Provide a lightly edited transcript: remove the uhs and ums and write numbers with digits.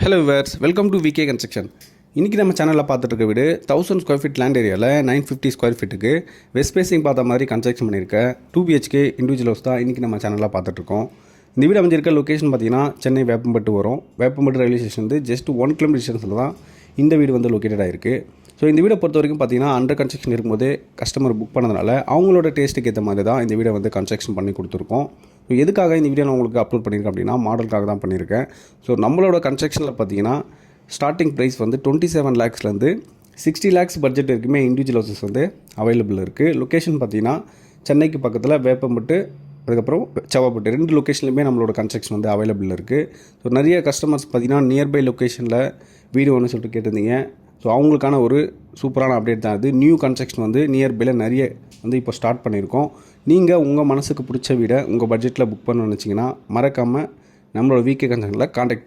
Hello viewers, welcome to VK construction. இன்றைக்கி நம்ம சேனலில் பார்த்துட்டு இருக்க வீடு 1000 ஸ்கொயர் ஃபீட் லேண்ட் ஏரியாவில் 950 ஸ்கொயர் ஃபீட்டுக்கு வெஸ்ட் ஃபேசிங் பார்த்த மாதிரி கன்ஸ்ட்ரக்ஷன் பண்ணியிருக்க 2 BHK இண்டிவிஜுவல் ஹவுஸ் தான் இன்றைக்கி நம்ம சேனலில் பார்த்துட்ருக்கோம். இந்த வீடு அமைஞ்சிருக்க லொக்கேஷன் பார்த்தீங்கன்னா சென்னை வேப்பம்பட்டு வரும். வேப்பம்பட்டு ரயில்வே ஸ்டேஷன் வந்து ஜஸ்ட் 1 கிலோமீட்டர் டிஸ்டன்ஸில் தான் இந்த வீடு வந்து லொக்கேட்டட் ஆகிருக்கு. ஸோ இந்த வீடை பொறுத்த வரைக்கும் பார்த்தீங்கன்னா அண்டர் கன்ஸ்ட்ரக்ஷன் இருக்கும்போது கஸ்டமர் புக் பண்ணதுனால அவங்களோட டேஸ்ட்டுக்கு ஏற்ற மாதிரி தான் இந்த வீடை வந்து கன்ஸ்ட்ரக்ஷன் பண்ணி கொடுத்துருக்கோம். ஸோ எதுக்காக இந்த வீடியோ நான் உங்களுக்கு அப்லோட் பண்ணியிருக்கேன் அப்படின்னா மாடலுக்காக தான் பண்ணியிருக்கேன். ஸோ நம்மளோட கன்ஸ்ட்ரக்ஷனில் பார்த்தீங்கன்னா ஸ்டார்டிங் ப்ரைஸ் வந்து 27 lakhsலேருந்து 60 lakhs பட்ஜெட் வரைக்குமே இண்டிவிஜுவல் ஹவுசஸ் வந்து அவைலபிள் இருக்குது. லொக்கேஷன் பார்த்தீங்கன்னா சென்னைக்கு பக்கத்தில் வேப்பம்பட்டு, அதுக்கப்புறம் செவ்வாப்பட்டு 2 லொக்கேஷன்லையுமே நம்மளோட கன்ஸ்ட்ரக்ஷன் வந்து அவைலபிள் இருக்குது. ஸோ நிறைய கஸ்டமர்ஸ் பார்த்தீங்கன்னா நியர்பை லொக்கேஷனில் வீடு ஒன்று சொல்லிட்டு கேட்டிருந்தீங்க. ஸோ அவங்களுக்கான ஒரு சூப்பரான அப்டேட் தான் இது. நியூ கன்ஸ்ட்ரக்ஷன் வந்து நியர்பையில் நிறைய வந்து இப்போ ஸ்டார்ட் பண்ணியிருக்கோம். நீங்கள் உங்கள் மனசுக்கு பிடிச்ச வீடை உங்கள் பட்ஜெட்டில் புக் பண்ணணும்னு நினச்சிங்கன்னா மறக்காமல் நம்மளோட விகே கன்ஸ்ட்ரக்ஷனில் காண்டாக்ட் பண்ணுங்கள்.